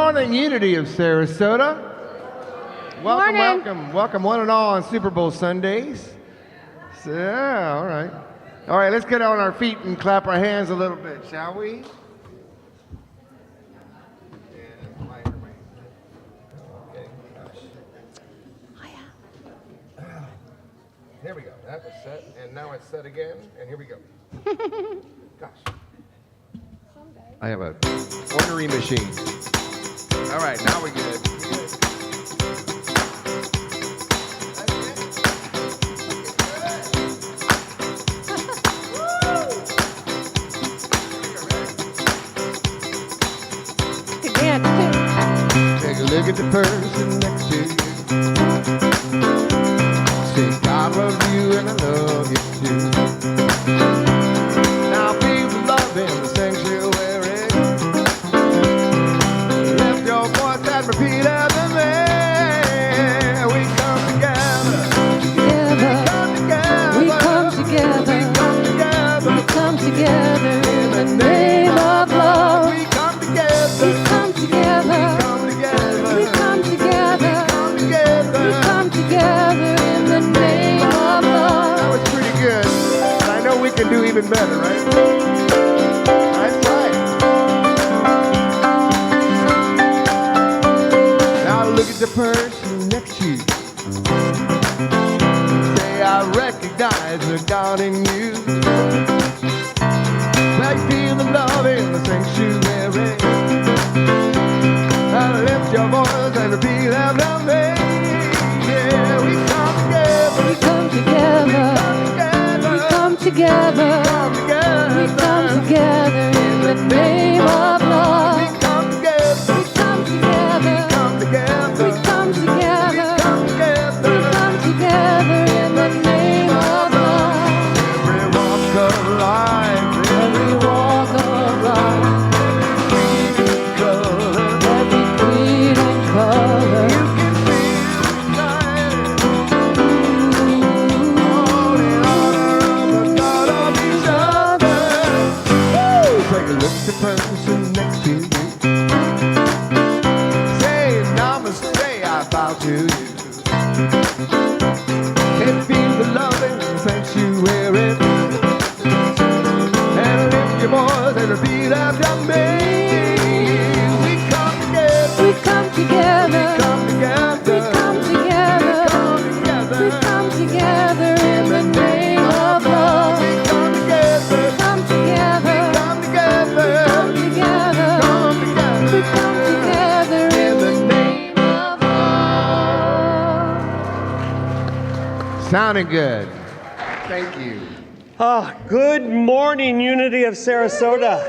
morning, Unity of Sarasota. Welcome, Morning. welcome one and all on Super Bowl Sundays. So, yeah, all right. All right, let's get on our feet and clap our hands a little bit, shall we? Here we go. That was set, and now it's set again, and here we go. Gosh. I have a ornery machine. All right, now we're good. Take a look at the person next to you. Say, God loves you and I love you too. Now feel the love in the sanctuary. Lift your voice and repeat after me. We come together. We come together. We come together in the name of love. We come together. We come together. We come together. We come together in the name of love. That was pretty good. But I know we can do even better, right? That's right. Now look at the person next to you. Say, I recognize the God in you. I feel the love in the sanctuary. I lift your voice and repeat after me. Yeah, we come together. We come together. We come together. We come together in the name of love. We come together. We come together. We come together. We come together. We come together. We come together in the name of love. Every walk of life. Every walk of life. Every creed and color. You can feel all in honor of the God of each other. Woo! Take a look at the person next to you. Say namaste, I bow to you. Can feel the love in the sanctuary. And lift your voice and repeat after me. We come together. We come together. We come together. We come together. We come together in the name of love. We come together. We come together. Come together. Come together. Come together. We come together in the name of love. Sounding good. Thank you. Good morning, Unity of Sarasota.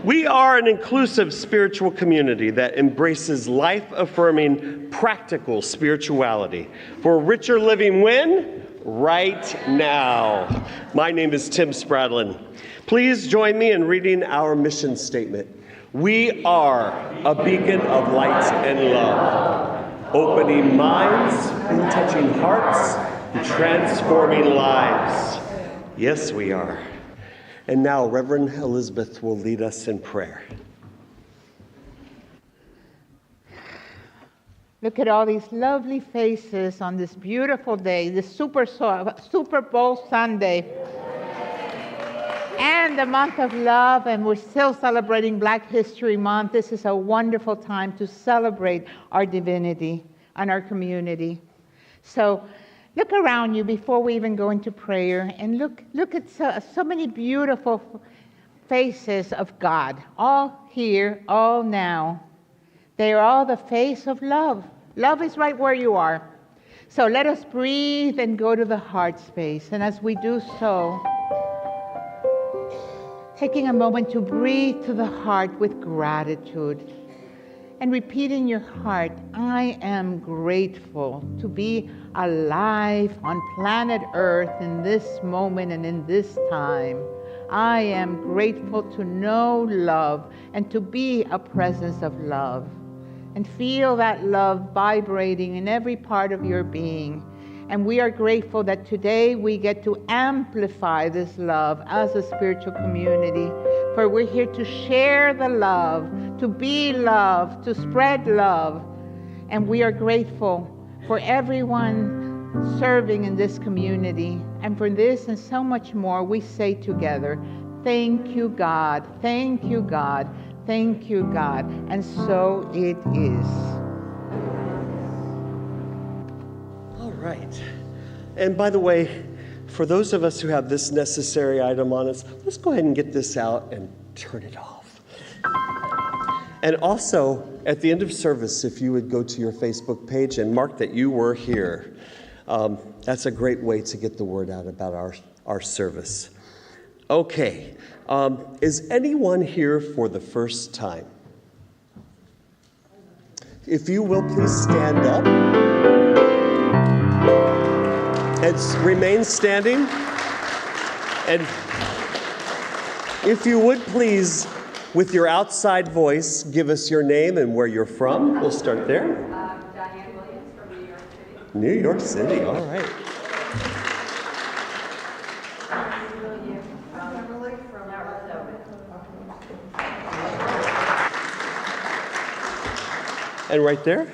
We are an inclusive spiritual community that embraces life-affirming, practical spirituality for richer living when? Right now. My name is Tim Spradlin. Please join me in reading our mission statement. We are a beacon of light and love, opening minds and touching hearts and transforming lives. Yes, we are. And now Reverend Elizabeth will lead us in prayer. Look at all these lovely faces on this beautiful day, this Super Bowl Sunday. And the month of love, and we're still celebrating Black History Month. This is a wonderful time to celebrate our divinity and our community. So look around you before we even go into prayer, and look at so many beautiful faces of God, all here, all now. They are all the face of love. Love is right where you are. So let us breathe and go to the heart space. And as we do so, taking a moment to breathe to the heart with gratitude. And repeat in your heart, I am grateful to be alive on planet Earth in this moment and in this time. I am grateful to know love and to be a presence of love. And feel that love vibrating in every part of your being. And we are grateful that today we get to amplify this love as a spiritual community. For we're here to share the love, to be love, to spread love. And we are grateful for everyone serving in this community. And for this and so much more, we say together, thank you, God. Thank you, God. Thank you, God. And so it is. All right. And by the way, for those of us who have this necessary item on us, let's go ahead and get this out and turn it off. And also, at the end of service, if you would go to your Facebook page and mark that you were here, that's a great way to get the word out about our service. Okay, is anyone here for the first time? If you will, please stand up and remain standing. And if you would please, with your outside voice, give us your name and where you're from. We'll start there. Diane Williams from New York City. New York City, all right. Kimberly from Sarasota. And right there?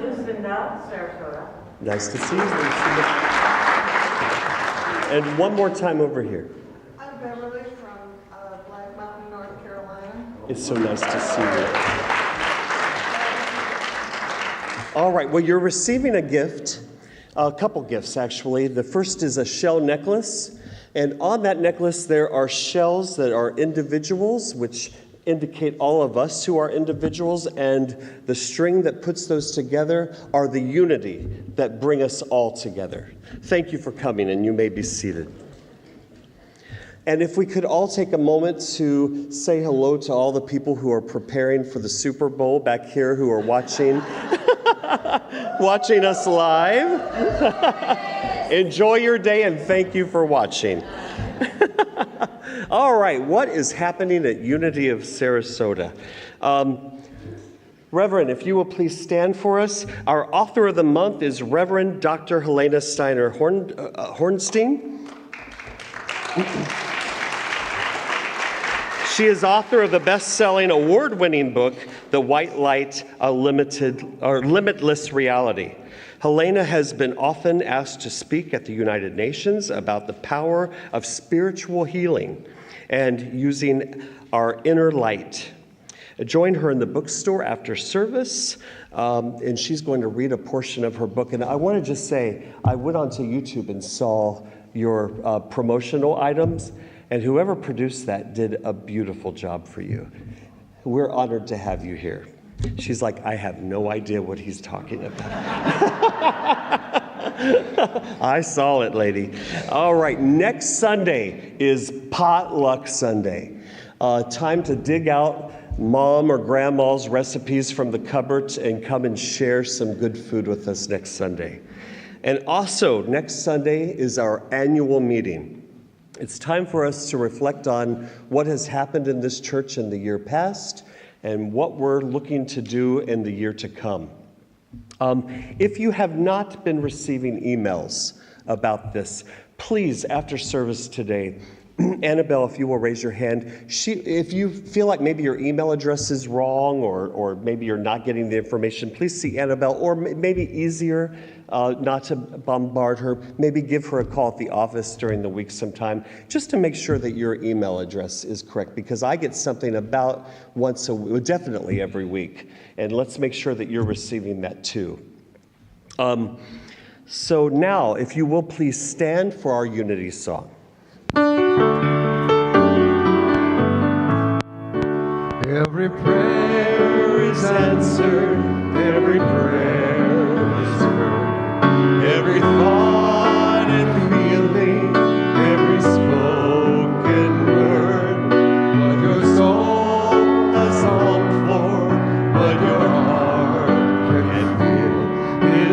Lucinda, Sarasota. Nice to see you. And one more time over here. I'm Beverly from Black Mountain, North Carolina. It's so nice to see you. All right, well, you're receiving a gift, a couple gifts actually. The first is a shell necklace, and on that necklace there are shells that are individuals, which indicate all of us who are individuals, and the string that puts those together are the unity that bring us all together. Thank you for coming, and you may be seated. And if we could all take a moment to say hello to all the people who are preparing for the Super Bowl back here who are watching watching us live. Enjoy your day and thank you for watching. All right, what is happening at Unity of Sarasota? Reverend, if you will please stand for us. Our author of the month is Reverend Dr. Helena Steiner Hornstein. She is author of the best-selling, award-winning book, The White Light, A Limitless Reality. Helena has been often asked to speak at the United Nations about the power of spiritual healing and using our inner light. Join her in the bookstore after service, and she's going to read a portion of her book. And I want to just say, I went onto YouTube and saw your promotional items, and whoever produced that did a beautiful job for you. We're honored to have you here. She's like, I have no idea what he's talking about. I saw it, lady. All right, next Sunday is Potluck Sunday. Time to dig out mom or grandma's recipes from the cupboard and come and share some good food with us next Sunday. And also, next Sunday is our annual meeting. It's time for us to reflect on what has happened in this church in the year past and what we're looking to do in the year to come. If you have not been receiving emails about this, please, after service today, Annabelle, if you will raise your hand. If you feel like maybe your email address is wrong or maybe you're not getting the information, please see Annabelle, or maybe easier, not to bombard her, maybe give her a call at the office during the week sometime, just to make sure that your email address is correct, because I get something about once a week, definitely every week, and let's make sure that you're receiving that too. So now, if you will please stand for our unity song. Every prayer is answered, every prayer is heard, every thought and feeling, every spoken word. What your soul has longed for, what your heart can feel,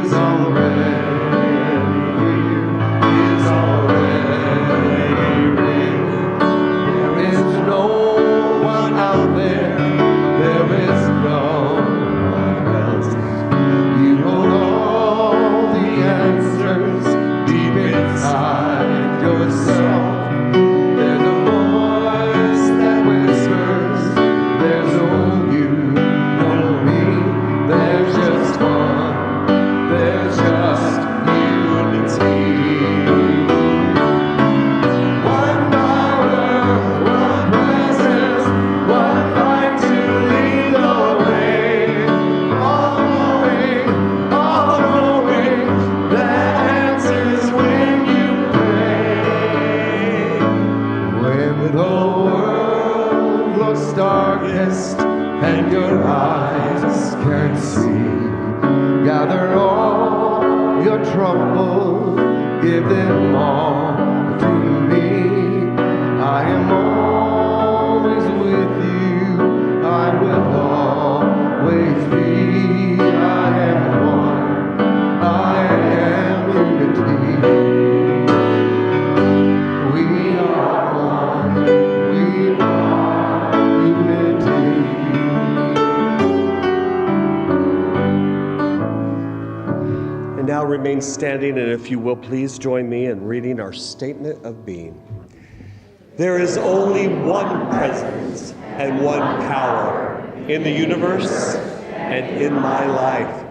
is already here, is already real. There is no one out there. There is no one else. You there's just one, there's just unity. One power, one presence, one light to lead the way. All knowing, that answers when you pray. When the world looks darkest and your eyes can't see, gather all your troubles, give them all to me. I am always with you, I will always be. I am one, I am unity. We are one, we are unity. And now remain standing, and if you will, please join me in reading our statement of being. There is only one presence and one power in the universe and in my life.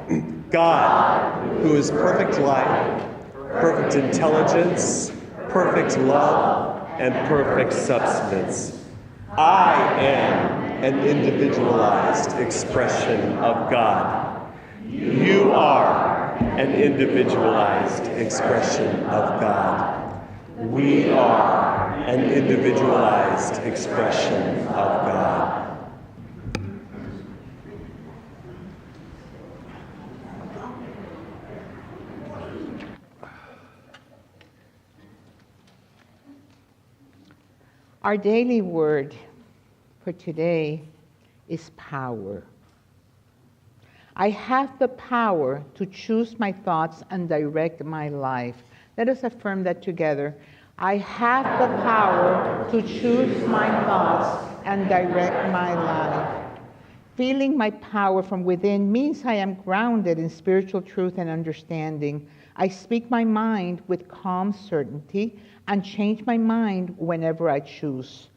God, who is perfect light, perfect intelligence, perfect love, and perfect substance. I am an individualized expression of God. You are an individualized expression of God. We are an individualized expression of God. Our daily word for today is power. I have the power to choose my thoughts and direct my life. Let us affirm that together. I have the power to choose my thoughts and direct my life. Feeling my power from within means I am grounded in spiritual truth and understanding. I speak my mind with calm certainty and change my mind whenever I choose.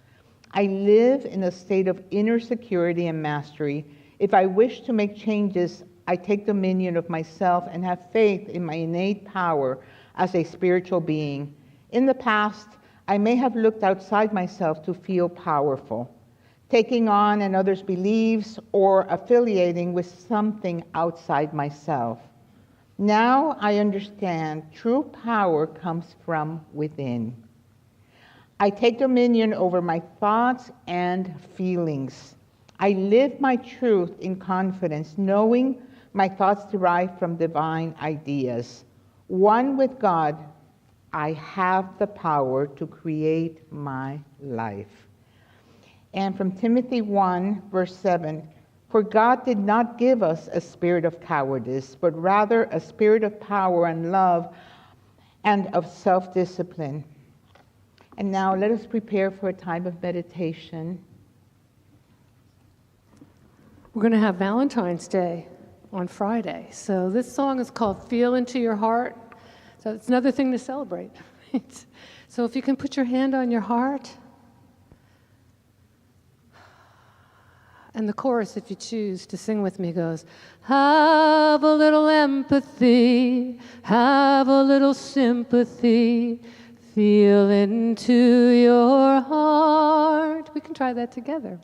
I live in a state of inner security and mastery. If I wish to make changes, I take dominion of myself and have faith in my innate power as a spiritual being. In the past, I may have looked outside myself to feel powerful, taking on another's beliefs or affiliating with something outside myself. Now I understand true power comes from within. I take dominion over my thoughts and feelings. I live my truth in confidence, knowing my thoughts derive from divine ideas. One with God, I have the power to create my life. And from Timothy 1, verse 7, for God did not give us a spirit of cowardice, but rather a spirit of power and love and of self-discipline. And now let us prepare for a time of meditation. We're going to have Valentine's Day on Friday. So this song is called Feel Into Your Heart. So it's another thing to celebrate. Right? So if you can put your hand on your heart. And the chorus, if you choose to sing with me, goes, have a little empathy, have a little sympathy, feel into your heart. We can try that together.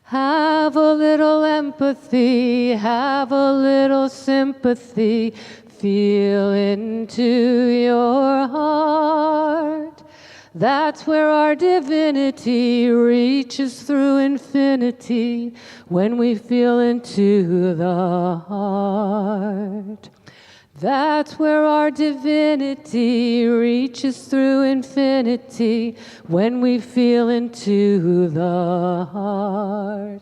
Have a little empathy, have a little sympathy, feel into your heart. That's where our divinity reaches through infinity when we feel into the heart. That's where our divinity reaches through infinity when we feel into the heart.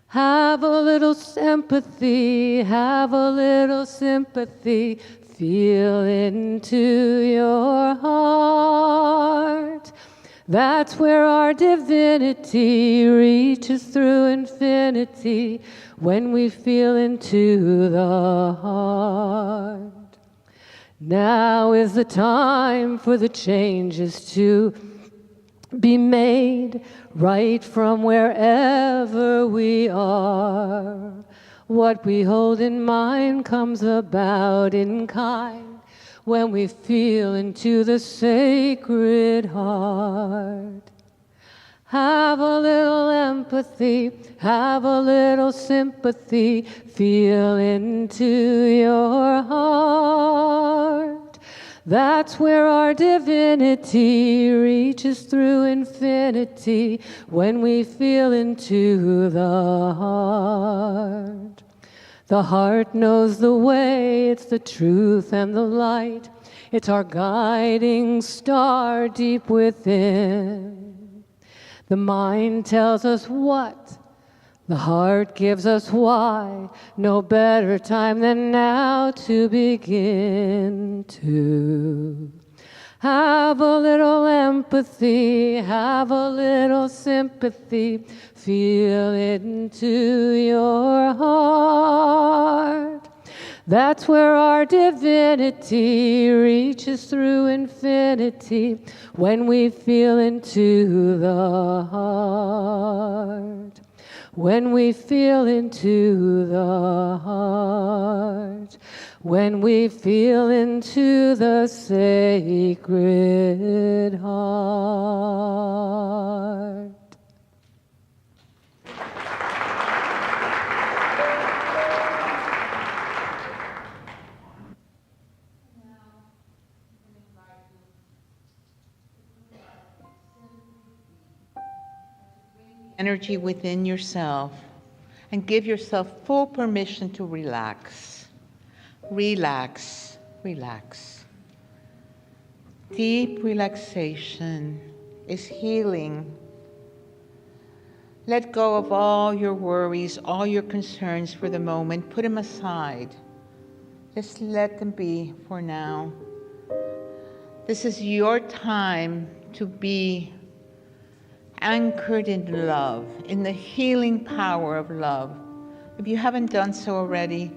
Have a little sympathy, have a little sympathy, feel into your heart. That's where our divinity reaches through infinity when we feel into the heart. Now is the time for the changes to be made right from wherever we are. What we hold in mind comes about in kind when we feel into the sacred heart. Have a little empathy, have a little sympathy, feel into your heart. That's where our divinity reaches through infinity when we feel into the heart. The heart knows the way, it's the truth and the light. It's our guiding star deep within. The mind tells us what, the heart gives us why. No better time than now to begin to have a little empathy, have a little sympathy, feel it into your heart. That's where our divinity reaches through infinity when we feel into the heart. When we feel into the heart. When we feel into the sacred heart. Energy within yourself and give yourself full permission to relax. Relax, relax. Deep relaxation is healing. Let go of all your worries, all your concerns for the moment. Put them aside. Just let them be for now. This is your time to be anchored in love, in the healing power of love. If you haven't done so already,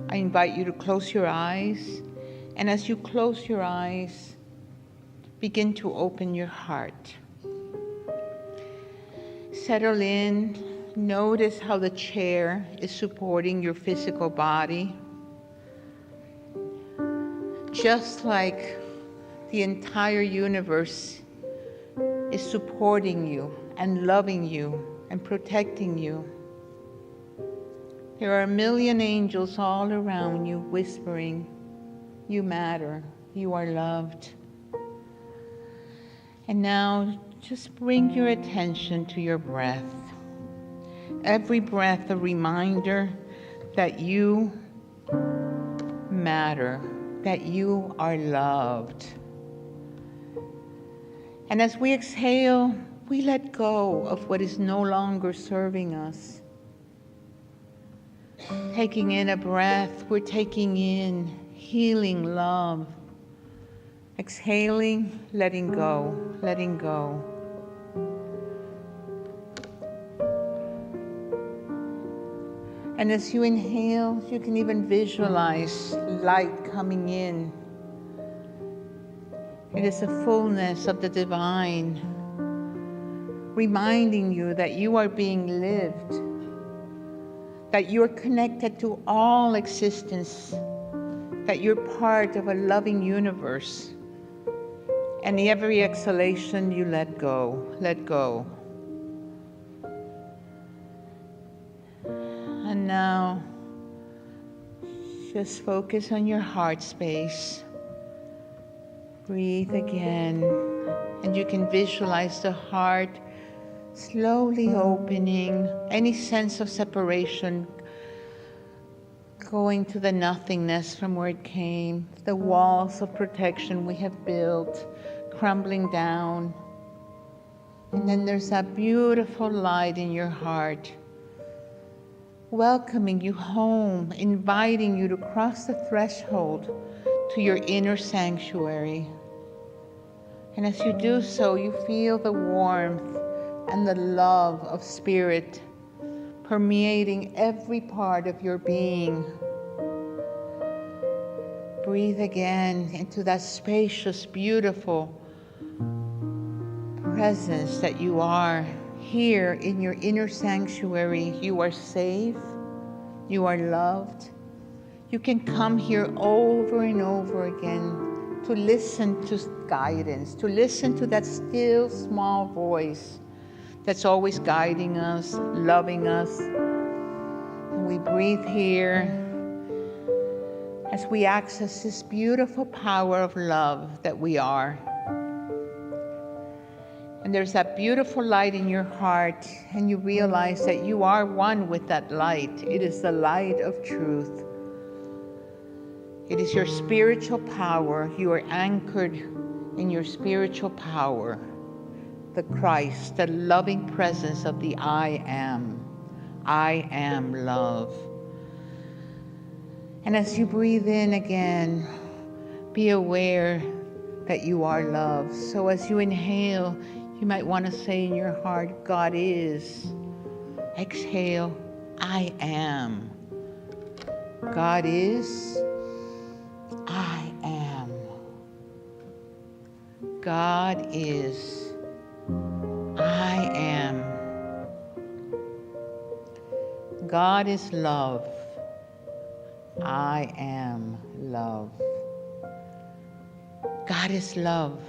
I invite you to close your eyes. And as you close your eyes, begin to open your heart. Settle in. Notice how the chair is supporting your physical body. Just like the entire universe is supporting you and loving you and protecting you. There are a million angels all around you whispering, you matter, you are loved. And now just bring your attention to your breath. Every breath a reminder that you matter, that you are loved. And as we exhale, we let go of what is no longer serving us. Taking in a breath, we're taking in healing love. Exhaling, letting go, letting go. And as you inhale, you can even visualize light coming in. It is the fullness of the divine, reminding you that you are being lived, that you're connected to all existence, that you're part of a loving universe. And every exhalation, you let go, let go. And now, just focus on your heart space. Breathe again, and you can visualize the heart slowly opening, any sense of separation going to the nothingness from where it came, the walls of protection we have built, crumbling down. And then there's that beautiful light in your heart, welcoming you home, inviting you to cross the threshold to your inner sanctuary. And as you do so, you feel the warmth and the love of spirit permeating every part of your being. Breathe again into that spacious, beautiful presence that you are here in your inner sanctuary. You are safe, You are loved. You can come here over and over again to listen to guidance, to listen to that still small voice that's always guiding us, loving us. And we breathe here as we access this beautiful power of love that we are. And there's that beautiful light in your heart, and you realize that you are one with that light. It is the light of truth. It is your spiritual power. You are anchored in your spiritual power, the Christ, the loving presence of the I am. I am love. And as you breathe in again, be aware that you are love. So as you inhale, you might want to say in your heart, God is. Exhale, I am. God is. I am. God is. I am. God is love. I am love. God is love.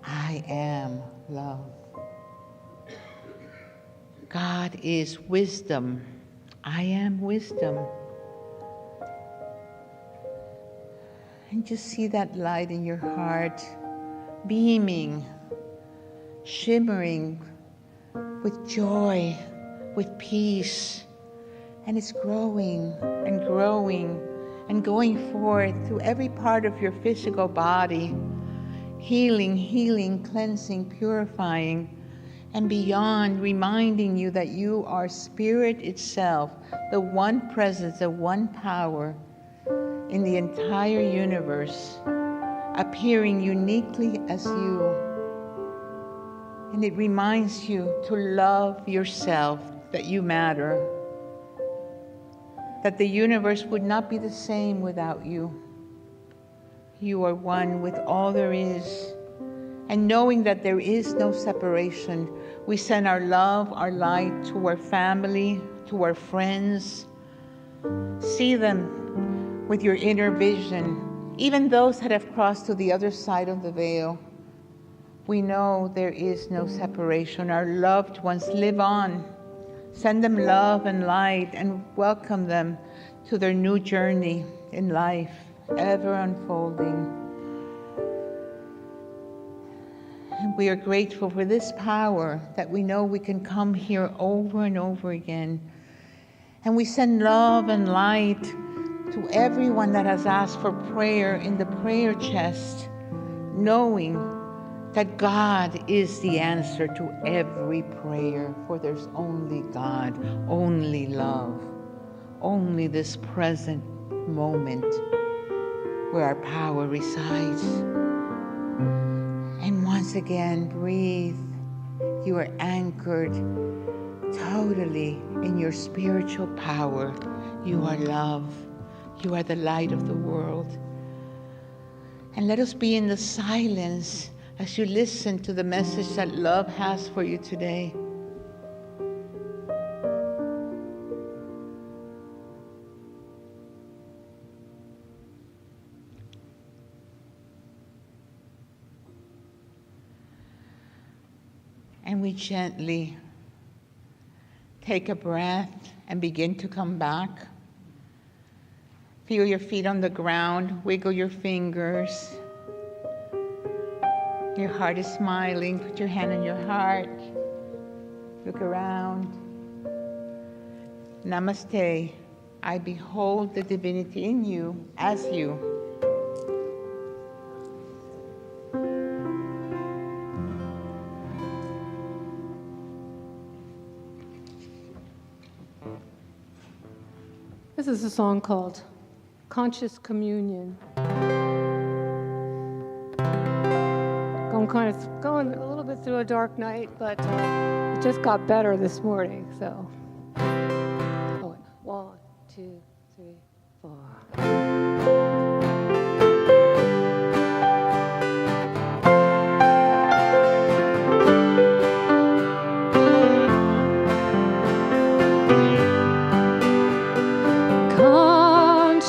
I am love. God is wisdom. I am wisdom. And just see that light in your heart, beaming, shimmering with joy, with peace. And it's growing and growing and going forth through every part of your physical body, healing, healing, cleansing, purifying, and beyond, reminding you that you are spirit itself, the one presence, the one power in the entire universe, appearing uniquely as you. And it reminds you to love yourself, that you matter, that the universe would not be the same without you. You are one with all there is. And knowing that there is no separation, we send our love, our light to our family, to our friends. See them with your inner vision, even those that have crossed to the other side of the veil. We know there is no separation. Our loved ones live on. Send them love and light and welcome them to their new journey in life, ever unfolding. And we are grateful for this power that we know we can come here over and over again. And we send love and light to everyone that has asked for prayer in the prayer chest, knowing that God is the answer to every prayer, for there's only God, only love, only this present moment where our power resides. And once again, breathe. You are anchored totally in your spiritual power. You are love. You are the light of the world. And let us be in the silence as you listen to the message that love has for you today. And we gently take a breath and begin to come back. Feel your feet on the ground, wiggle your fingers. Your heart is smiling. Put your hand on your heart. Look around. Namaste. I behold the divinity in you as you. This is a song called Conscious Communion. Going a little bit through a dark night, but it just got better this morning, so. Going 1, 2, 3, 4.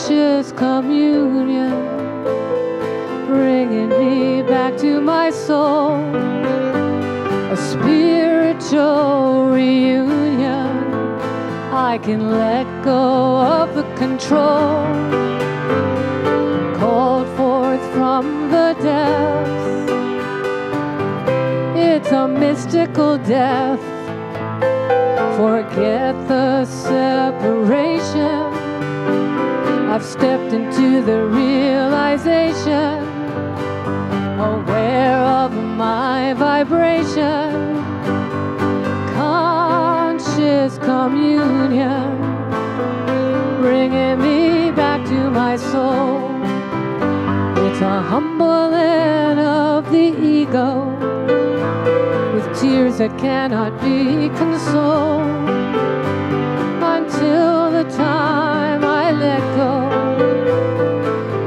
conscious communion, bringing me back to my soul, a spiritual reunion. I can let go of the control, called forth from the depths. It's a mystical death. Forget the separation. I've stepped into the realization, aware of my vibration. Conscious communion, bringing me back to my soul. It's a humbling of the ego, with tears that cannot be consoled, until the time I let go,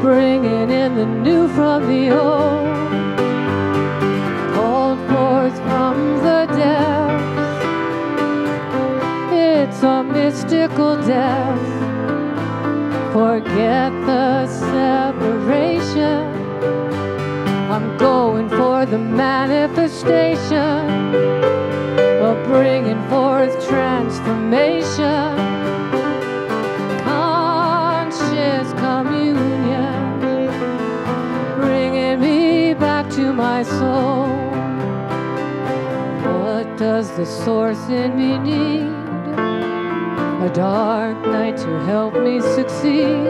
bringing in the new from the old, called forth from the depths. It's a mystical death. Forget the separation. I'm going for the manifestation of bringing forth transformation. Conscious communion, bringing me back to my soul. What does the source in me need? A dark night to help me succeed,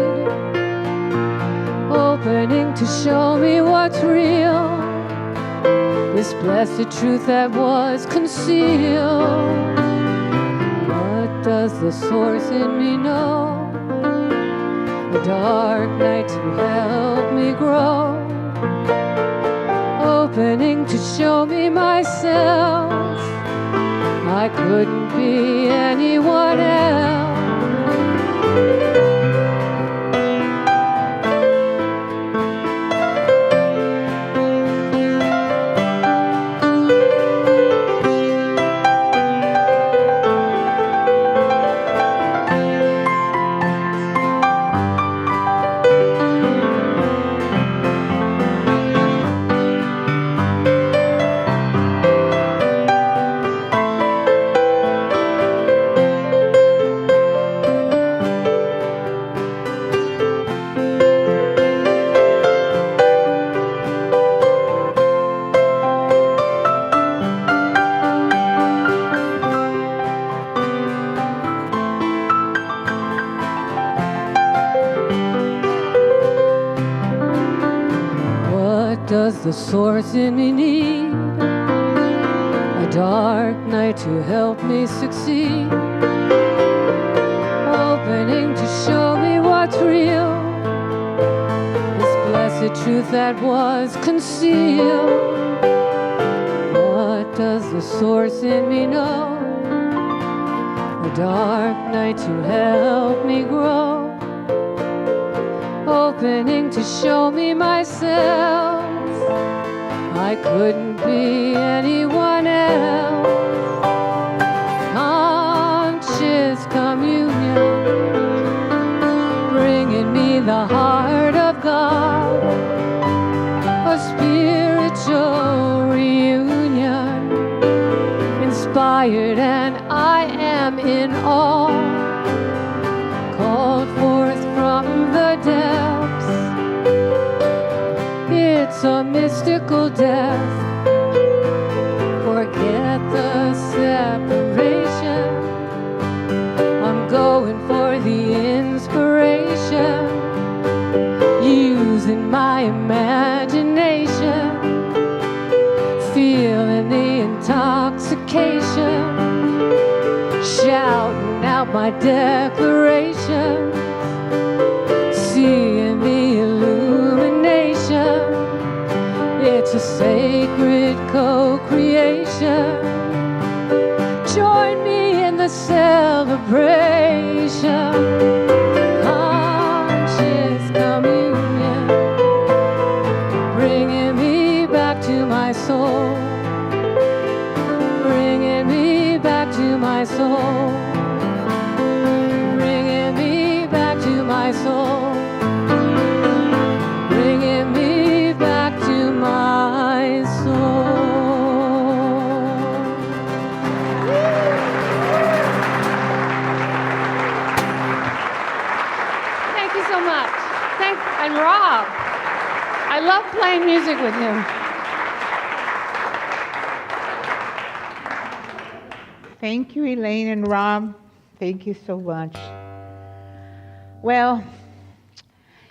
opening to show me what's real, this blessed truth that was concealed. What does the source in me know? A dark night to help me grow, opening to show me myself. I couldn't be anyone else. Does the source in me need? A dark night to help me succeed, opening to show me what's real, this blessed truth that was concealed. What does the source in me know? A dark night to help me grow, opening to show me myself. I couldn't be anyone else. Conscious communion, bringing me the heart of God, a spiritual reunion, inspired and I am in awe, called forth from the depths. It's a mystical death. Forget the separation. I'm going for the inspiration, using my imagination, feeling the intoxication, shouting out my declaration, seeing the illumination. It's a sacred co-creation. Join me in the celebration. Conscious communion, bringing me back to my soul, bringing me back to my soul, Thank you so much. And Rob. I love playing music with him. Thank you, Elaine and Rob. Thank you so much. Well,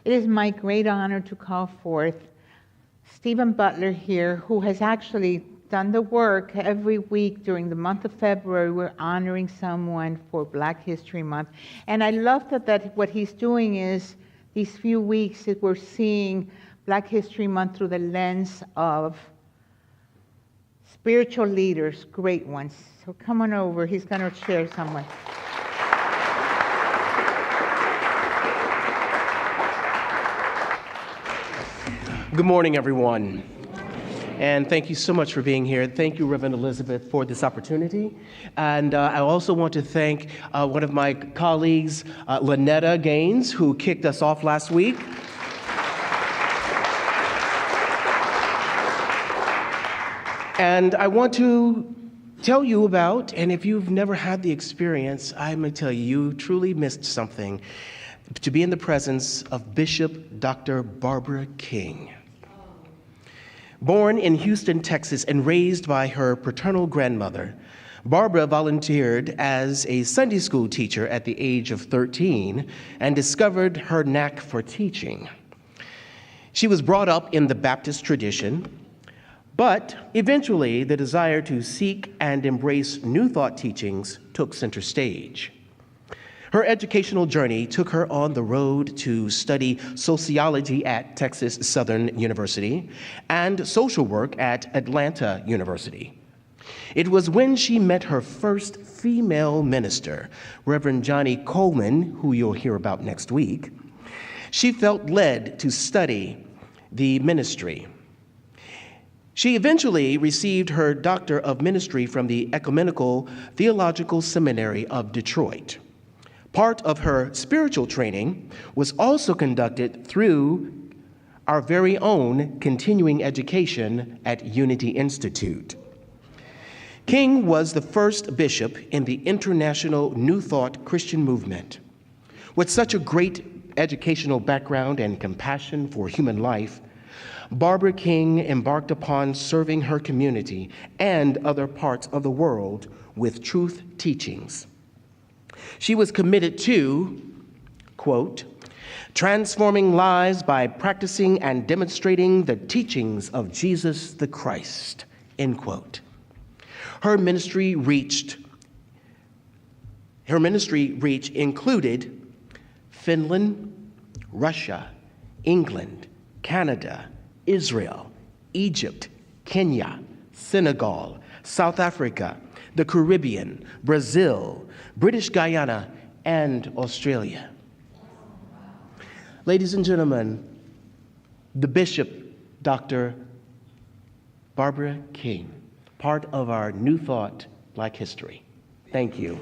it is my great honor to call forth Stephen Butler here, who has actually done the work every week during the month of February. We're honoring someone for Black History Month. And I love that what he's doing is these few weeks that we're seeing Black History Month through the lens of spiritual leaders, great ones. So come on over. He's going to share someone. Good morning, everyone. And thank you so much for being here. Thank you, Reverend Elizabeth, for this opportunity. And I also want to thank one of my colleagues, Lynetta Gaines, who kicked us off last week. And I want to tell you about, and if you've never had the experience, I'm going to tell you, you truly missed something, to be in the presence of Bishop Dr. Barbara King. Born in Houston, Texas, and raised by her paternal grandmother, Barbara volunteered as a Sunday school teacher at the age of 13 and discovered her knack for teaching. She was brought up in the Baptist tradition, but eventually the desire to seek and embrace New Thought teachings took center stage. Her educational journey took her on the road to study sociology at Texas Southern University and social work at Atlanta University. It was when she met her first female minister, Reverend Johnny Coleman, who you'll hear about next week, she felt led to study the ministry. She eventually received her Doctor of Ministry from the Ecumenical Theological Seminary of Detroit. Part of her spiritual training was also conducted through our very own continuing education at Unity Institute. King was the first bishop in the international New Thought Christian movement. With such a great educational background and compassion for human life, Barbara King embarked upon serving her community and other parts of the world with truth teachings. She was committed to, quote, transforming lives by practicing and demonstrating the teachings of Jesus the Christ, end quote. Her ministry reach included Finland, Russia, England, Canada, Israel, Egypt, Kenya, Senegal, South Africa, the Caribbean, Brazil, British Guyana, and Australia. Ladies and gentlemen, the Bishop, Dr. Barbara King, part of our New Thought Black History. Thank you.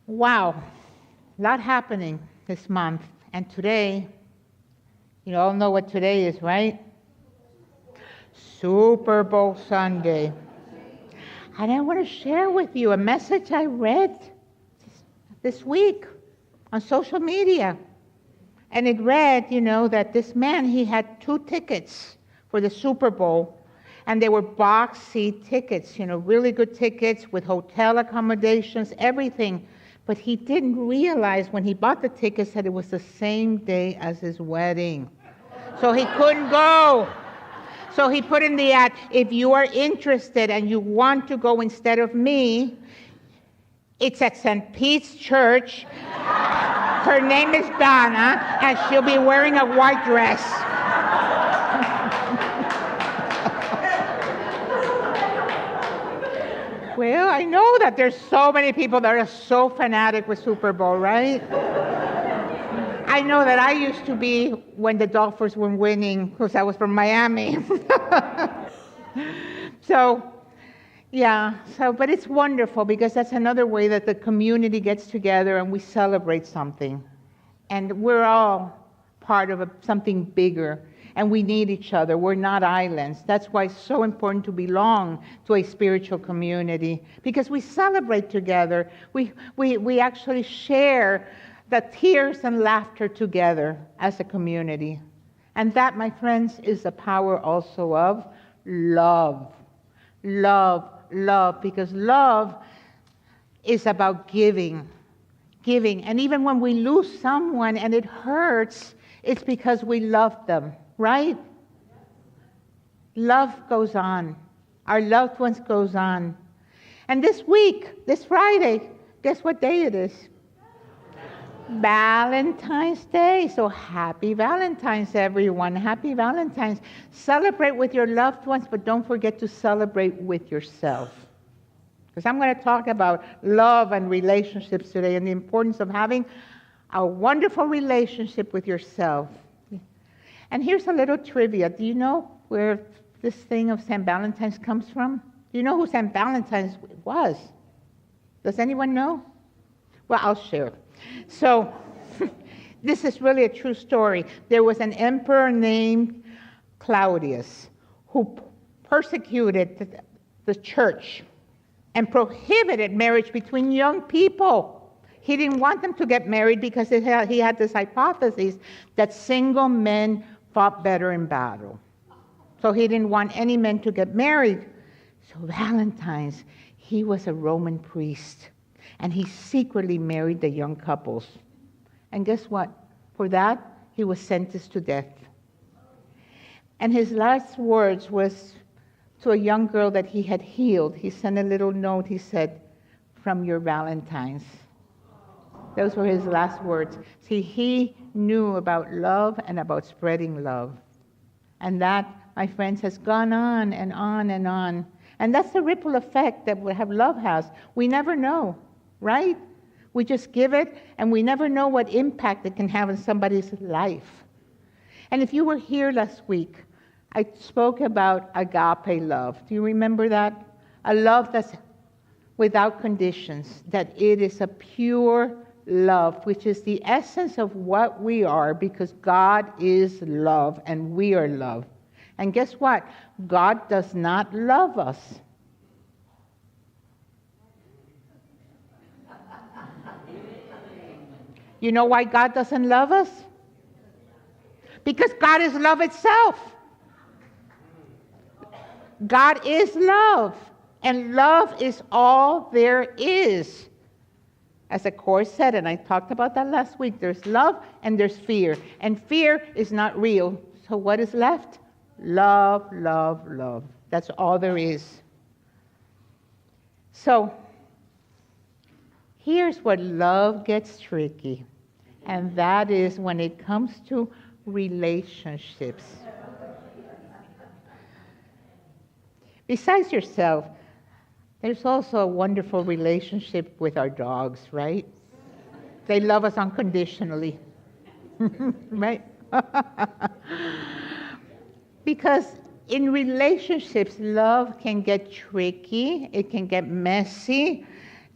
Wow, a lot happening this month. And today, you all know what today is, right? Super Bowl Sunday. And I want to share with you a message I read this week on social media. And it read, that this man, he had 2 tickets for the Super Bowl. And they were box seat tickets, really good tickets with hotel accommodations, everything. But he didn't realize when he bought the tickets that it was the same day as his wedding. So he couldn't go. So he put in the ad, if you are interested and you want to go instead of me, it's at St. Pete's Church. Her name is Donna, and she'll be wearing a white dress. Well, I know that there's so many people that are so fanatic with Super Bowl, right? I know that I used to be when the Dolphins were winning, because I was from Miami. But it's wonderful because that's another way that the community gets together and we celebrate something. And we're all part of something bigger. and we need each other. We're not islands. That's why it's so important to belong to a spiritual community, because we celebrate together. We actually share the tears and laughter together as a community. And that, my friends, is the power also of love. Love, love, because love is about giving. Giving. And even when we lose someone and it hurts, it's because we love them, right? Love goes on. Our loved ones goes on. And this week, this Friday, guess what day it is? Valentine's Day. So happy Valentine's, everyone. Happy Valentine's. Celebrate with your loved ones, but don't forget to celebrate with yourself. Because I'm going to talk about love and relationships today and the importance of having a wonderful relationship with yourself. And here's a little trivia. Do you know where this thing of St. Valentine's comes from? Do you know who St. Valentine's was? Does anyone know? Well, I'll share. So, this is really a true story. There was an emperor named Claudius who persecuted the church and prohibited marriage between young people. He didn't want them to get married because he had this hypothesis that single men fought better in battle. So he didn't want any men to get married. So Valentine's, he was a Roman priest, and he secretly married the young couples. And guess what? For that, he was sentenced to death. And his last words was to a young girl that he had healed. He sent a little note. He said, "From your Valentines." Those were his last words. See, he knew about love and about spreading love. And that, my friends, has gone on and on and on. And that's the ripple effect that love has. We never know, right? We just give it, and we never know what impact it can have in somebody's life. And if you were here last week, I spoke about agape love. Do you remember that? A love that's without conditions, that it is a pure love, which is the essence of what we are, because God is love and we are love. And guess what? God does not love us. You know why God doesn't love us? Because God is love itself. God is love, and love is all there is. As the Course said, and I talked about that last week, there's love and there's fear. And fear is not real. So what is left? Love, love, love. That's all there is. So here's where love gets tricky, and that is when it comes to relationships. Besides yourself, there's also a wonderful relationship with our dogs, right? They love us unconditionally, right? Because in relationships, love can get tricky, it can get messy,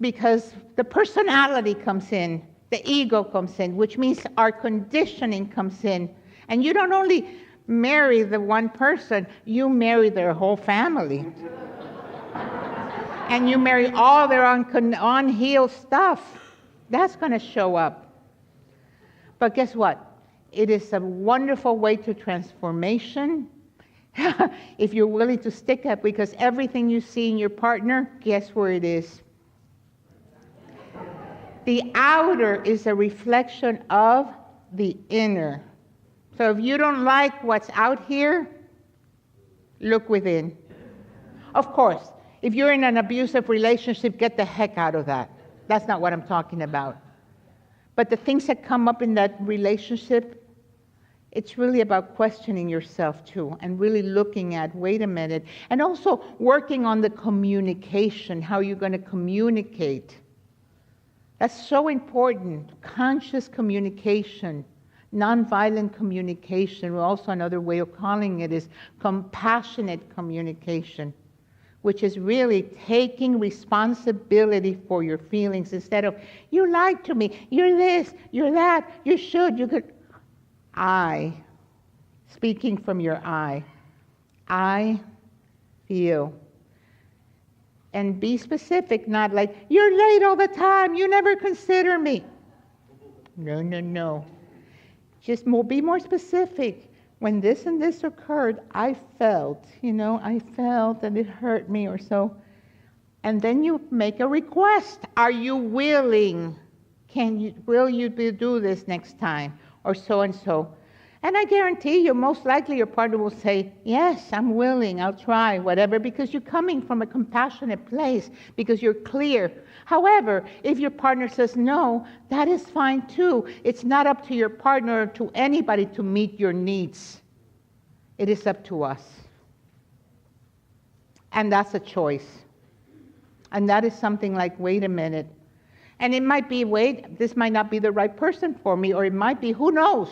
because the personality comes in, the ego comes in, which means our conditioning comes in. And you don't only marry the one person, you marry their whole family. And you marry all their unhealed stuff. That's going to show up. But guess what? It is a wonderful way to transformation if you're willing to stick up, because everything you see in your partner, guess where it is? The outer is a reflection of the inner. So if you don't like what's out here, look within. Of course, if you're in an abusive relationship, get the heck out of that. That's not what I'm talking about. But the things that come up in that relationship, it's really about questioning yourself too, and really looking at, wait a minute, and also working on the communication, how you're going to communicate. That's so important. Conscious communication. Nonviolent communication, also another way of calling it is compassionate communication, which is really taking responsibility for your feelings instead of, you lied to me, you're this, you're that, you should, you could. I speaking from your I feel. And be specific, not like, you're late all the time, you never consider me. No. Just be more specific. When this and this occurred, I felt that it hurt me or so. And then you make a request. Are you willing? Will you do this next time? Or so and so. And I guarantee you, most likely your partner will say, yes, I'm willing, I'll try, whatever, because you're coming from a compassionate place, because you're clear. However, if your partner says no, that is fine too. It's not up to your partner or to anybody to meet your needs. It is up to us. And that's a choice. And that is something like, wait a minute. And it might be, this might not be the right person for me, or it might be, who knows?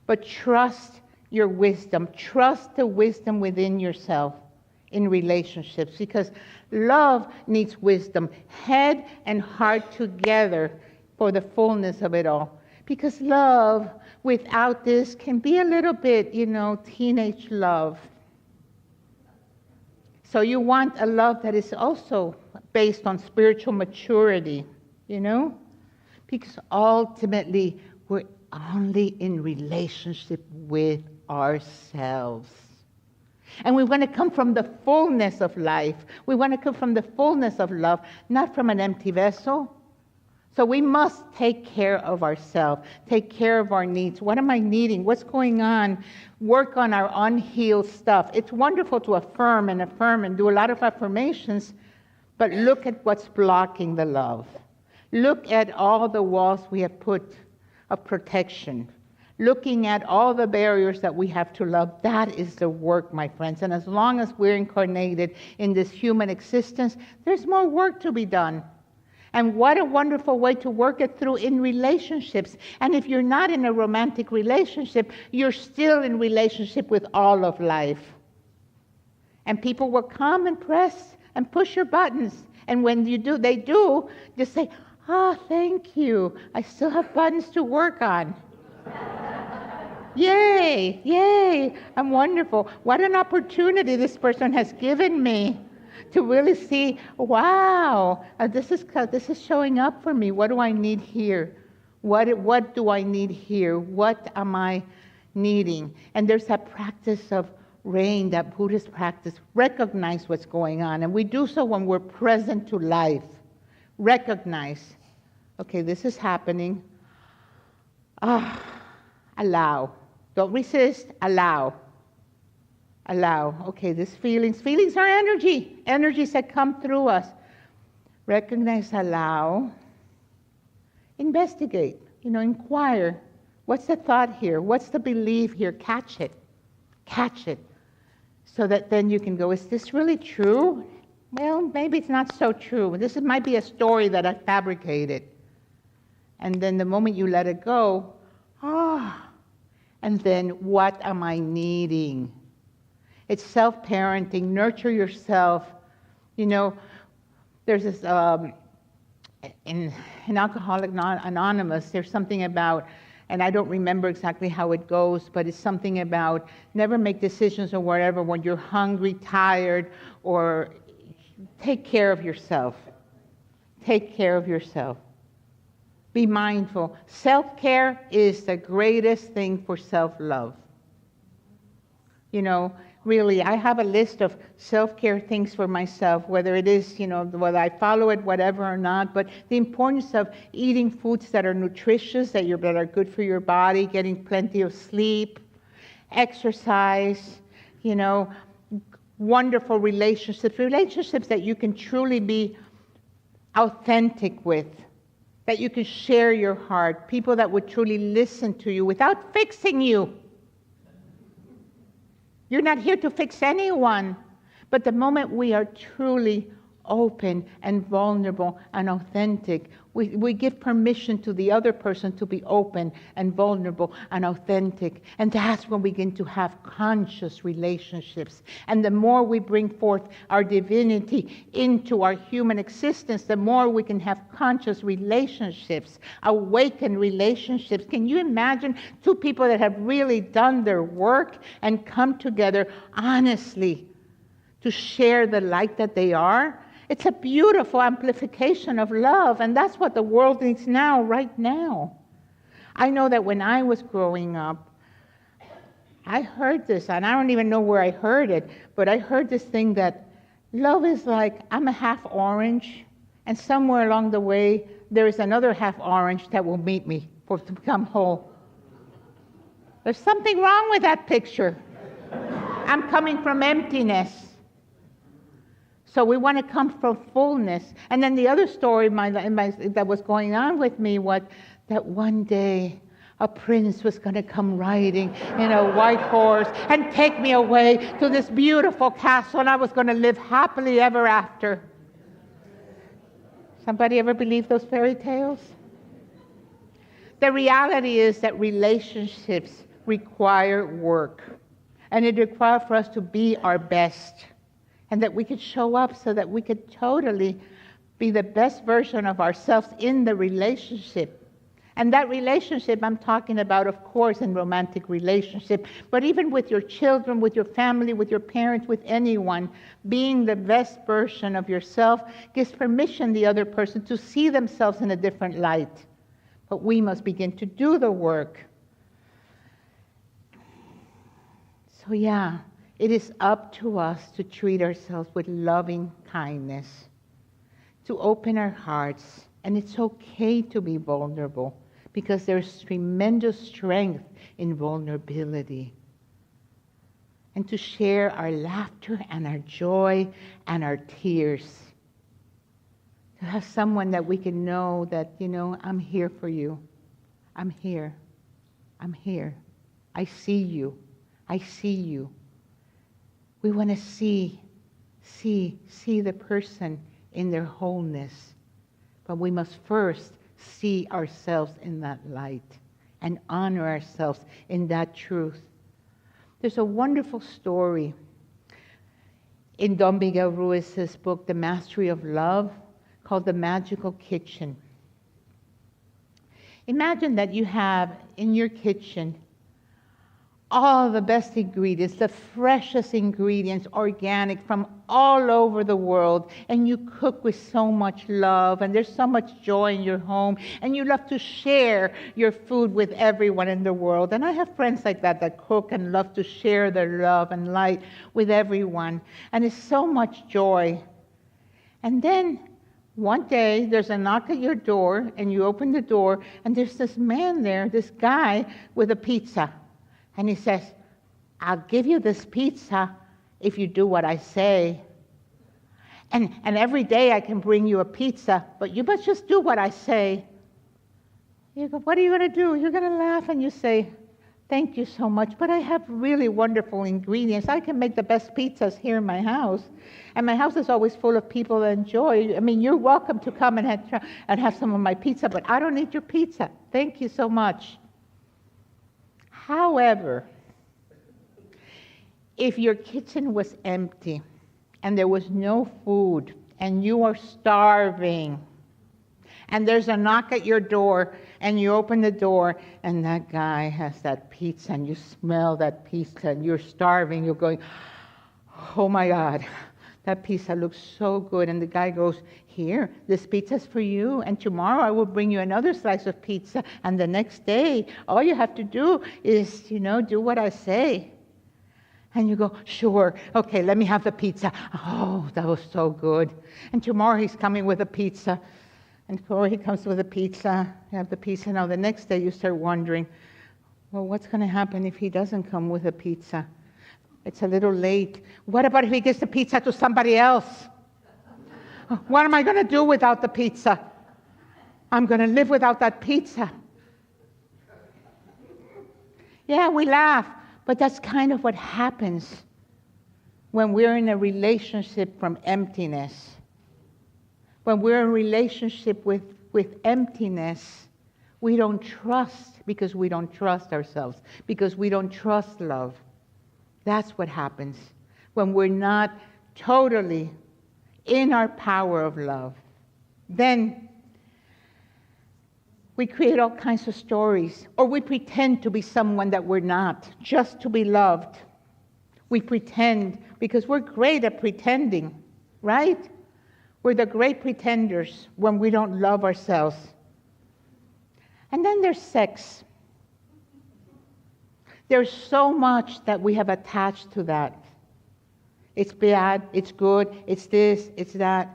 But trust your wisdom. Trust the wisdom within yourself in relationships, because love needs wisdom, head and heart together for the fullness of it all. Because love without this can be a little bit, teenage love. So you want a love that is also based on spiritual maturity, because ultimately we're only in relationship with ourselves. And we want to come from the fullness of life. We want to come from the fullness of love, not from an empty vessel. So we must take care of ourselves, take care of our needs. What am I needing? What's going on? Work on our unhealed stuff. It's wonderful to affirm and do a lot of affirmations, but look at what's blocking the love. Look at all the walls we have put of protection. Looking at all the barriers that we have to love, that is the work, my friends. And as long as we're incarnated in this human existence, there's more work to be done. And what a wonderful way to work it through in relationships. And if you're not in a romantic relationship, you're still in relationship with all of life. And people will come and press and push your buttons. And when they do, just say, thank you. I still have buttons to work on. Yay, I'm wonderful. What an opportunity this person has given me to really see, wow, this is showing up for me. What do I need here? What do I need here? What am I needing? And there's that practice of rain, that Buddhist practice. Recognize what's going on. And we do so when we're present to life. Recognize, okay, this is happening. Allow. Don't resist, allow. Okay, these feelings are energies that come through us. Recognize, allow. Investigate, inquire. What's the thought here? What's the belief here? Catch it. So that then you can go, is this really true? Well, maybe it's not so true. This might be a story that I fabricated. And then the moment you let it go, and then what am I needing? It's self-parenting. Nurture yourself. There's this, in Alcoholics Anonymous, there's something about, and I don't remember exactly how it goes, but it's something about never make decisions or whatever when you're hungry, tired, or take care of yourself. Take care of yourself. Be mindful. Self-care is the greatest thing for self-love. Really, I have a list of self-care things for myself, whether it is, whether I follow it, whatever or not, but the importance of eating foods that are nutritious, that are good for your body, getting plenty of sleep, exercise, wonderful relationships that you can truly be authentic with, that you can share your heart, people that would truly listen to you without fixing you. You're not here to fix anyone. But the moment we are truly open and vulnerable and authentic, We give permission to the other person to be open and vulnerable and authentic. And that's when we begin to have conscious relationships. And the more we bring forth our divinity into our human existence, the more we can have conscious relationships, awakened relationships. Can you imagine two people that have really done their work and come together honestly to share the light that they are? It's a beautiful amplification of love, and that's what the world needs now, right now. I know that when I was growing up, I heard this, and I don't even know where I heard it, but I heard this thing that love is like, I'm a half orange, and somewhere along the way, there is another half orange that will meet me to become whole. There's something wrong with that picture. I'm coming from emptiness. So we want to come from fullness. And then the other story that was going on with me was that one day a prince was going to come riding in a white horse and take me away to this beautiful castle, and I was going to live happily ever after. Somebody ever believe those fairy tales? The reality is that relationships require work, and it requires for us to be our best, and that we could show up so that we could totally be the best version of ourselves in the relationship. And that relationship I'm talking about, of course, in romantic relationship, but even with your children, with your family, with your parents, with anyone, being the best version of yourself gives permission the other person to see themselves in a different light. But we must begin to do the work. So yeah, it is up to us to treat ourselves with loving kindness, to open our hearts, and it's okay to be vulnerable because there's tremendous strength in vulnerability. And to share our laughter and our joy and our tears. To have someone that we can know that, I'm here for you. I'm here. I'm here. I see you. I see you. We want to see the person in their wholeness. But we must first see ourselves in that light and honor ourselves in that truth. There's a wonderful story in Don Miguel Ruiz's book, The Mastery of Love, called The Magical Kitchen. Imagine that you have in your kitchen all the best ingredients, the freshest ingredients, organic from all over the world, and you cook with so much love, and there's so much joy in your home, and you love to share your food with everyone in the world. And I have friends like that cook and love to share their love and light with everyone, and it's so much joy. And then one day there's a knock at your door, and you open the door, and there's this man there, this guy with a pizza. And he says, I'll give you this pizza if you do what I say. And every day I can bring you a pizza, but you must just do what I say. You go, what are you going to do? You're going to laugh and you say, thank you so much, but I have really wonderful ingredients. I can make the best pizzas here in my house. And my house is always full of people that enjoy. I mean, you're welcome to come and have some of my pizza, but I don't need your pizza. Thank you so much. However, if your kitchen was empty and there was no food and you are starving and there's a knock at your door and you open the door and that guy has that pizza and you smell that pizza and you're starving, you're going, oh my God, that pizza looks so good. And the guy goes, here, this pizza's for you, and tomorrow I will bring you another slice of pizza, and the next day, all you have to do is, do what I say. And you go, sure, okay, let me have the pizza. Oh, that was so good. And tomorrow he's coming with a pizza. And tomorrow he comes with a pizza. You have the pizza. Now the next day you start wondering, well, what's going to happen if he doesn't come with a pizza? It's a little late. What about if he gives the pizza to somebody else? What am I going to do without the pizza? I'm going to live without that pizza. Yeah, we laugh, but that's kind of what happens when we're in a relationship from emptiness. When we're in a relationship with with emptiness, we don't trust because we don't trust ourselves, because we don't trust love. That's what happens when we're not totally in our power of love. Then we create all kinds of stories, or we pretend to be someone that we're not, just to be loved. We pretend because we're great at pretending, right? We're the great pretenders when we don't love ourselves. And then there's sex. There's so much that we have attached to that. It's bad, it's good, it's this, it's that.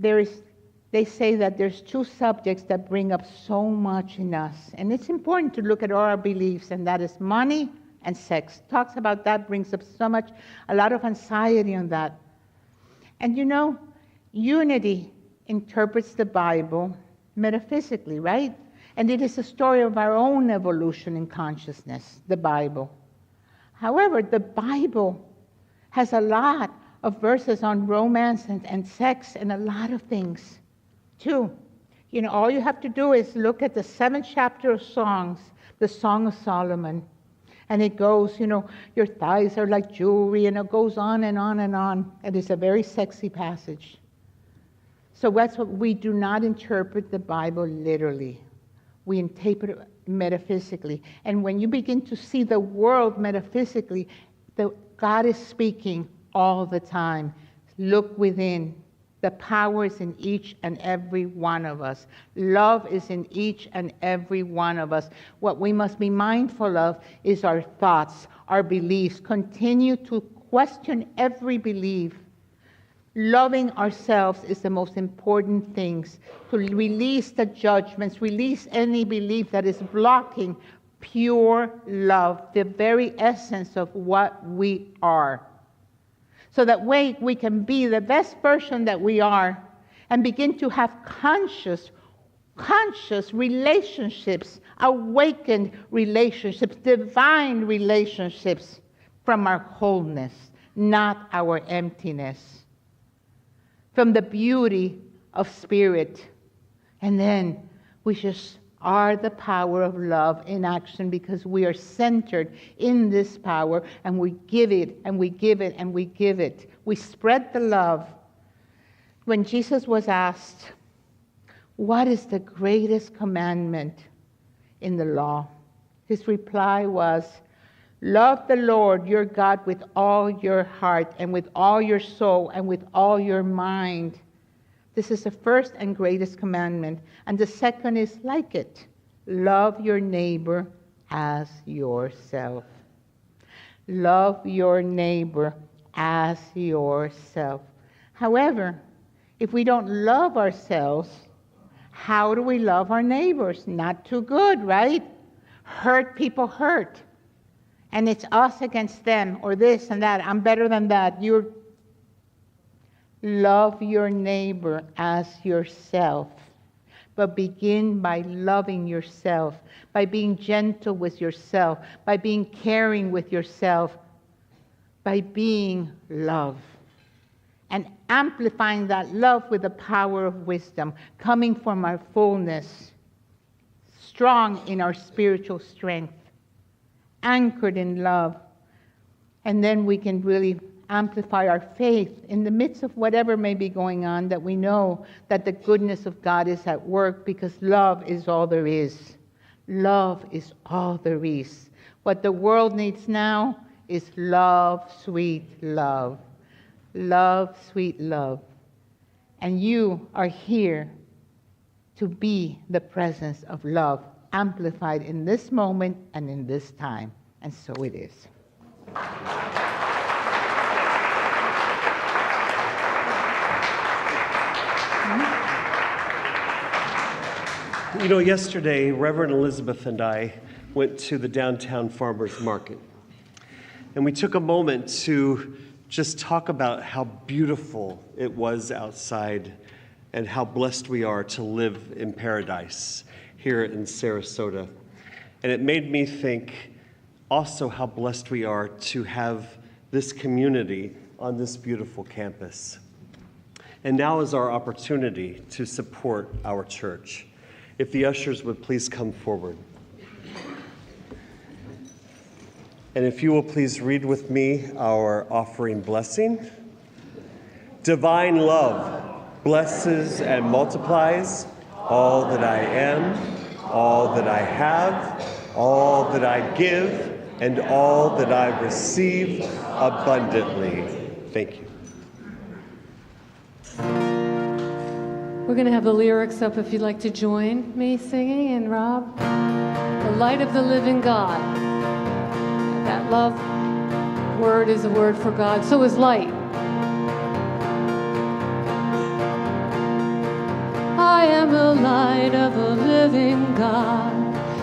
They say that there's two subjects that bring up so much in us. And it's important to look at all our beliefs, and that is money and sex. Talks about that, brings up so much, a lot of anxiety on that. And you know, unity interprets the Bible metaphysically, right? And it is a story of our own evolution in consciousness, the Bible. However, the Bible has a lot of verses on romance and sex and a lot of things, too. You know, all you have to do is look at the 7th chapter of Songs, the Song of Solomon. And it goes, you know, your thighs are like jewelry, and it goes on and on and on. It is a very sexy passage. So that's what we do not interpret the Bible literally. We interpret it metaphysically. And when you begin to see the world metaphysically, God is speaking all the time. Look within. The power is in each and every one of us. Love is in each and every one of us. What we must be mindful of is our thoughts, our beliefs. Continue to question every belief. Loving ourselves is the most important thing. To release the judgments, release any belief that is blocking pure love, the very essence of what we are. So that way we can be the best version that we are and begin to have conscious relationships, awakened relationships, divine relationships from our wholeness, not our emptiness, from the beauty of spirit. And then we just are the power of love in action, because we are centered in this power, and we give it, and we give it, and we give it. We spread the love. When Jesus was asked, what is the greatest commandment in the law? His reply was, love the Lord your God with all your heart, and with all your soul, and with all your mind. This is the first and greatest commandment. And the second is like it. Love your neighbor as yourself. Love your neighbor as yourself. However, if we don't love ourselves, how do we love our neighbors? Not too good, right? Hurt people hurt. And it's us against them, or this and that. I'm better than that. Love your neighbor as yourself. But begin by loving yourself, by being gentle with yourself, by being caring with yourself, by being love. And amplifying that love with the power of wisdom, coming from our fullness, strong in our spiritual strength, anchored in love. And then we can really amplify our faith in the midst of whatever may be going on, that we know that the goodness of God is at work, because love is all there is. Love is all there is. What the world needs now is love, sweet love. Love, sweet love. And you are here to be the presence of love, amplified in this moment and in this time. And so it is. You know, yesterday, Reverend Elizabeth and I went to the downtown farmers market. And we took a moment to just talk about how beautiful it was outside and how blessed we are to live in paradise here in Sarasota. And it made me think also how blessed we are to have this community on this beautiful campus. And now is our opportunity to support our church. If the ushers would please come forward. And if you will please read with me our offering blessing. Divine love blesses and multiplies all that I am, all that I have, all that I give, and all that I receive abundantly. Thank you. We're going to have the lyrics up if you'd like to join me singing. And Rob, the light of the living God. That love word is a word for God. So is light. I am the light of the living God.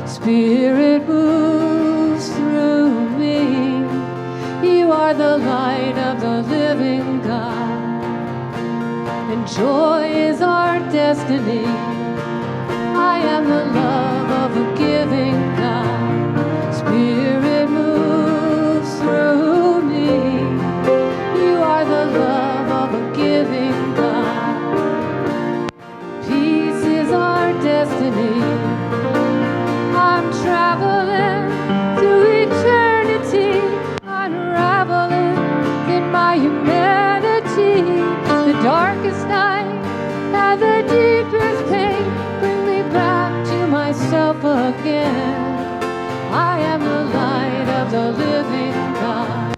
Spirit moves through me. You are the light of the living God. And joy is our destiny. I am the love of a giving God. Spirit moves through me. You are the love of a giving God. Peace is our destiny. I'm traveling through eternity, unraveling in my humanity. The darkest night and the deepest pain bring me back to myself again. I am the light of the living God.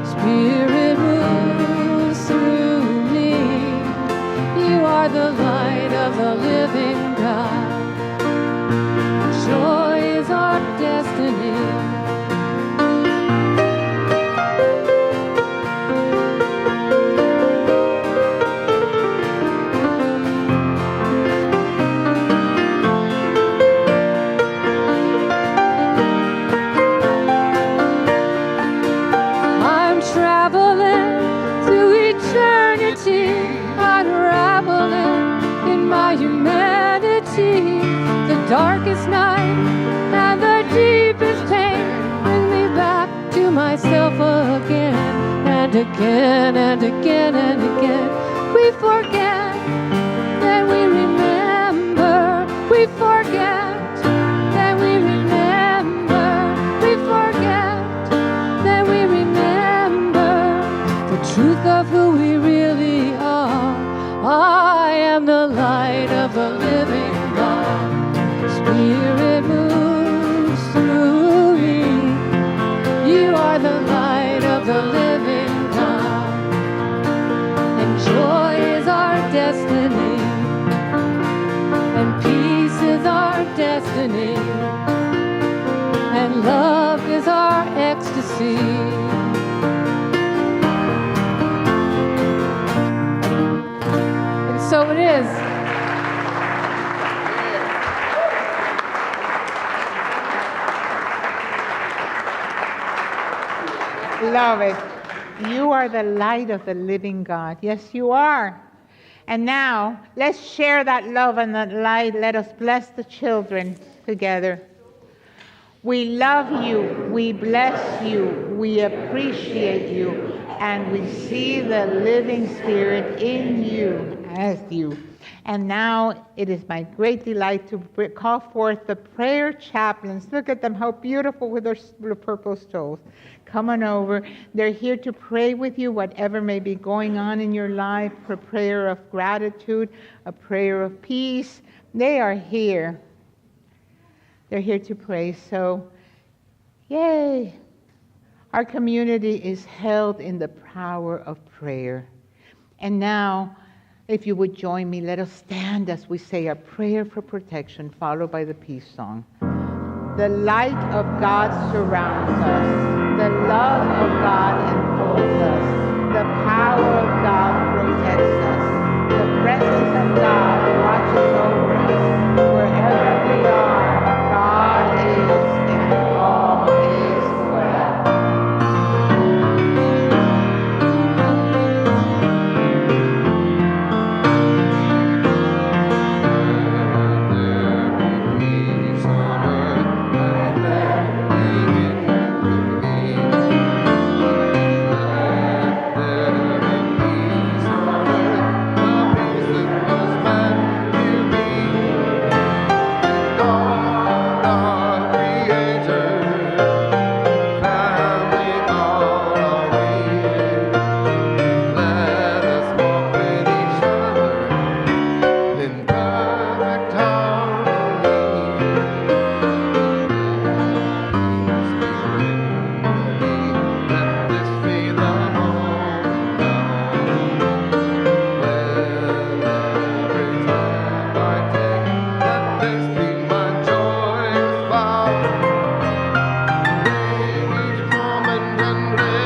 Spirit moves through me. You are the light of the living God. Joy is our destiny. I'm traveling through eternity, unraveling in my humanity. The darkest night and the deepest pain bring me back to myself again and again and again and again. We forget, then we remember. We forget, then we remember. We forget, then we remember the truth of who we really are. I am the light of the living God. Spirit moves through me. You are the light of the living God. And joy is our destiny. And peace is our destiny. And love is our ecstasy. And so it is. Love it. You are the light of the living God. Yes, you are. And now, let's share that love and that light. Let us bless the children together. We love you. We bless you. We appreciate you. And we see the living Spirit in you as you. And now it is my great delight to call forth the prayer chaplains. Look at them, how beautiful with their purple stoles. Come on over. They're here to pray with you, whatever may be going on in your life, a prayer of gratitude, a prayer of peace. They are here. They're here to pray. So, yay. Our community is held in the power of prayer. And now, if you would join me, let us stand as we say a prayer for protection, followed by the peace song. The light of God surrounds us. The love of God enfolds us. The power of God protects us. The presence of God watches over us. Wherever we are, God is, and all is well. Peace on earth, and let and red.